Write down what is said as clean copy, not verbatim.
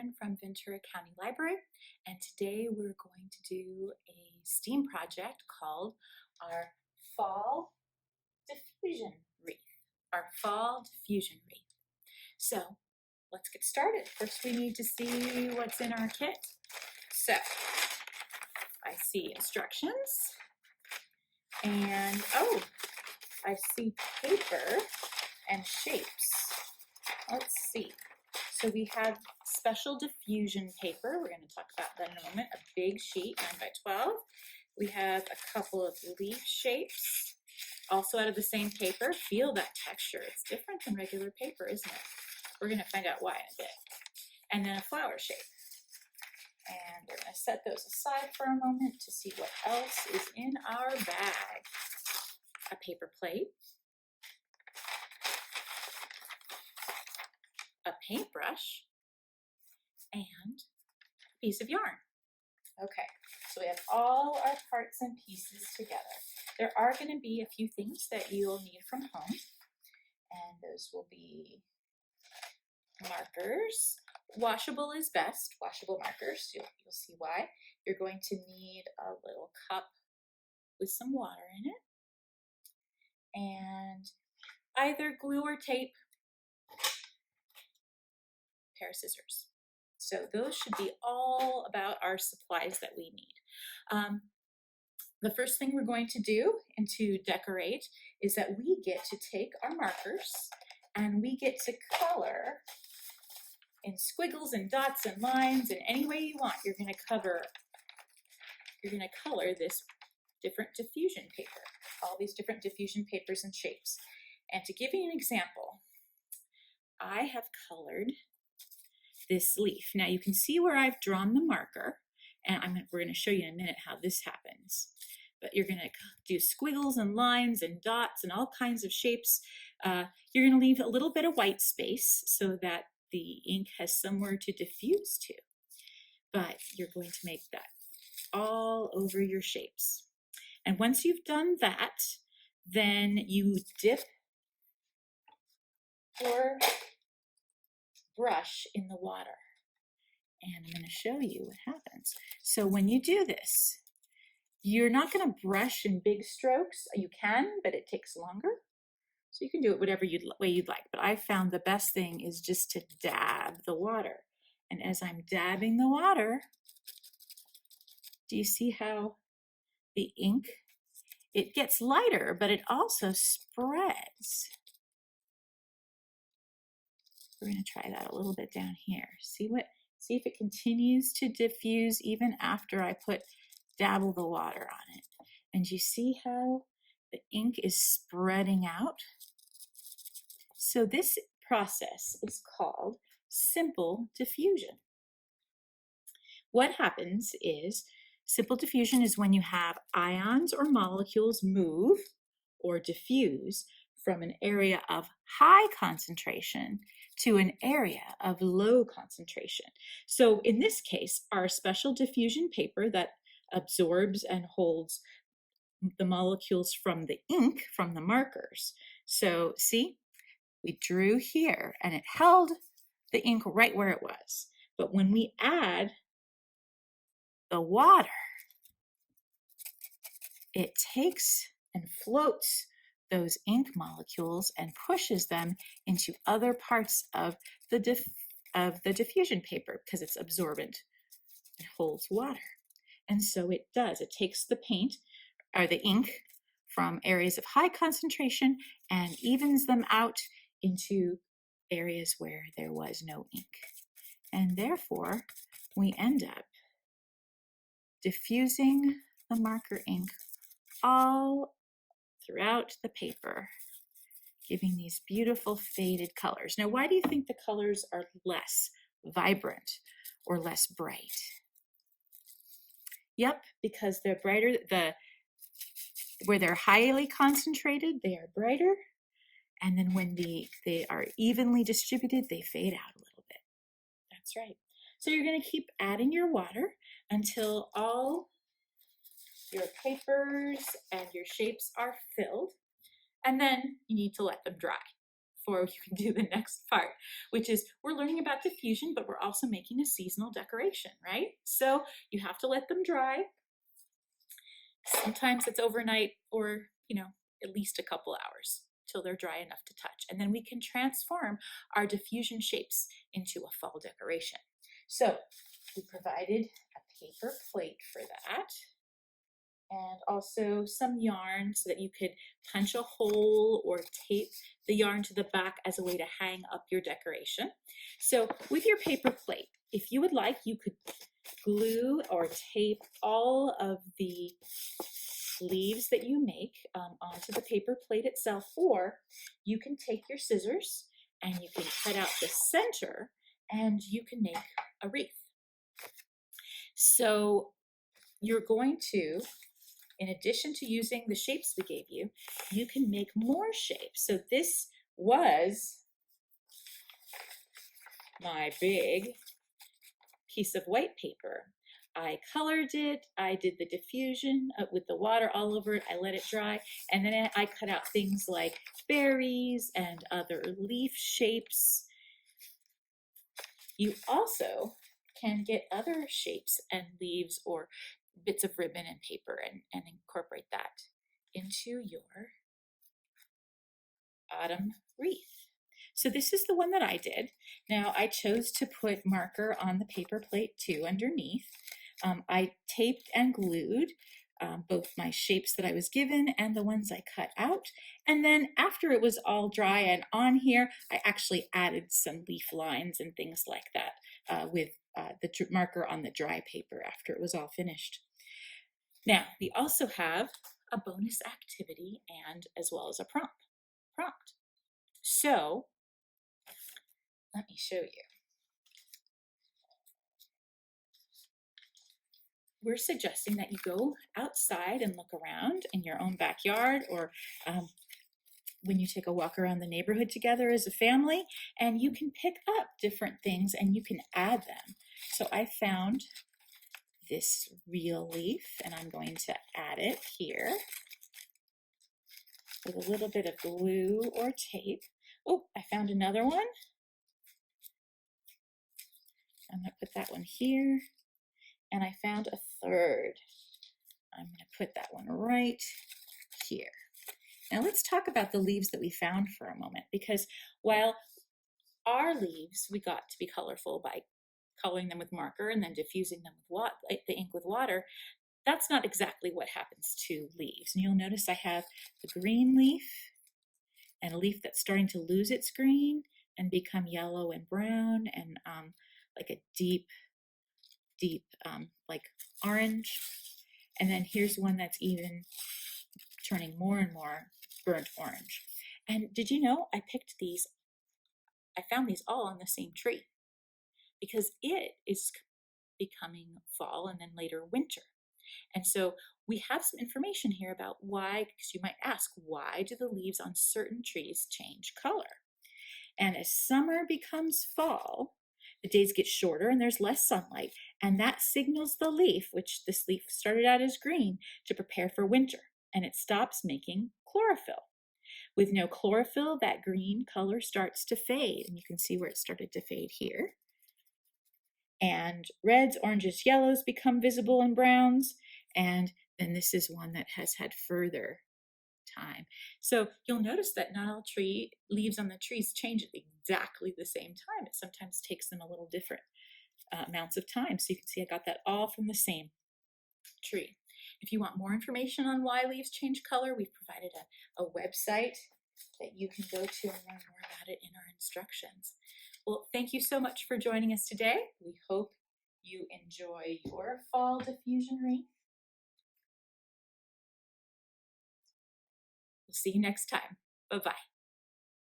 Sharon from Ventura County Library, and today we're going to do a STEAM project called our Fall Diffusion Wreath. So let's get started. First we need to see what's in our kit. So I see instructions and I see paper and shapes. Let's see. So we have special diffusion paper. We're going to talk about that in a moment. A big sheet, 9 by 12. We have a couple of leaf shapes, also out of the same paper. Feel that texture. It's different than regular paper, isn't it? We're going to find out why in a bit. And then a flower shape. And we're going to set those aside for a moment to see what else is in our bag. A paper plate. A paintbrush, and a piece of yarn. Okay, so we have all our parts and pieces together. There are going to be a few things that you'll need from home, and those will be markers. Washable is best, washable markers. You'll see why. You're going to need a little cup with some water in it, and either glue or tape, pair of scissors. So those should be all about our supplies that we need. The first thing we're going to do and to decorate is that we get to take our markers and we get to color in squiggles and dots and lines and any way you want. You're going to color this different diffusion paper, all these different diffusion papers and shapes. And to give you an example, I have colored this leaf. Now you can see where I've drawn the marker, and we're going to show you in a minute how this happens. But you're going to do squiggles and lines and dots and all kinds of shapes. You're going to leave a little bit of white space so that the ink has somewhere to diffuse to. But you're going to make that all over your shapes. And once you've done that, then you dip your brush in the water, and I'm going to show you what happens. So when you do this, you're not going to brush in big strokes. You can, but it takes longer. So you can do it whatever way you'd like, but I found the best thing is just to dab the water. And as I'm dabbing the water, do you see how the ink, it gets lighter, but it also spreads. We're going to try that a little bit down here. See if it continues to diffuse even after I dabble the water on it. And you see how the ink is spreading out? So this process is called simple diffusion. What happens is simple diffusion is when you have ions or molecules move or diffuse from an area of high concentration to an area of low concentration. So in this case, our special diffusion paper that absorbs and holds the molecules from the ink, from the markers. So see, we drew here and it held the ink right where it was. But when we add the water, it takes and floats those ink molecules and pushes them into other parts of the diffusion paper because it's absorbent. It holds water. And so it does. It takes the paint or the ink from areas of high concentration and evens them out into areas where there was no ink. And therefore, we end up diffusing the marker ink all throughout the paper, giving these beautiful faded colors. Now, why do you think the colors are less vibrant or less bright? Yep, because they're brighter. Where they're highly concentrated, they are brighter. And then when they are evenly distributed, they fade out a little bit. That's right. So you're going to keep adding your water until all your papers and your shapes are filled. And then you need to let them dry before you can do the next part, which is we're learning about diffusion, but we're also making a seasonal decoration, right? So you have to let them dry. Sometimes it's overnight or, at least a couple hours till they're dry enough to touch. And then we can transform our diffusion shapes into a fall decoration. So we provided a paper plate for that, and also some yarn so that you could punch a hole or tape the yarn to the back as a way to hang up your decoration. So with your paper plate, if you would like, you could glue or tape all of the leaves that you make onto the paper plate itself, or you can take your scissors and you can cut out the center and you can make a wreath. So you're going to, in addition to using the shapes we gave you, you can make more shapes. So this was my big piece of white paper. I colored it, I did the diffusion with the water all over it, I let it dry, and then I cut out things like berries and other leaf shapes. You also can get other shapes and leaves or bits of ribbon and paper and incorporate that into your autumn wreath. So this is the one that I did. Now I chose to put marker on the paper plate too underneath. I taped and glued both my shapes that I was given and the ones I cut out. And then after it was all dry and on here, I actually added some leaf lines and things like that with the marker on the dry paper after it was all finished. Now, we also have a bonus activity and as well as a prompt. So let me show you. We're suggesting that you go outside and look around in your own backyard, or when you take a walk around the neighborhood together as a family, and you can pick up different things and you can add them. So I found this real leaf and I'm going to add it here with a little bit of glue or tape. Oh, I found another one. I'm going to put that one here. And I found a third. I'm going to put that one right here. Now let's talk about the leaves that we found for a moment, because while our leaves we got to be colorful by coloring them with marker and then diffusing them with the ink with water, that's not exactly what happens to leaves. And you'll notice I have the green leaf and a leaf that's starting to lose its green and become yellow and brown and like a deep like orange. And then here's one that's even turning more and more burnt orange. And did you know I found these all on the same tree because it is becoming fall and then later winter. And so we have some information here about why, because you might ask, why do the leaves on certain trees change color? And as summer becomes fall, the days get shorter and there's less sunlight, and that signals the leaf, which this leaf started out as green, to prepare for winter, and it stops making chlorophyll. With no chlorophyll, that green color starts to fade, and you can see where it started to fade here. And reds, oranges, yellows become visible and browns, and then this is one that has had further time. So you'll notice that not all leaves on the trees change at exactly the same time. It sometimes takes them a little different amounts of time. So you can see I got that all from the same tree. If you want more information on why leaves change color, we've provided a website that you can go to and learn more about it in our instructions. Well, thank you so much for joining us today. We hope you enjoy your fall diffusion wreath. We'll see you next time. Bye-bye.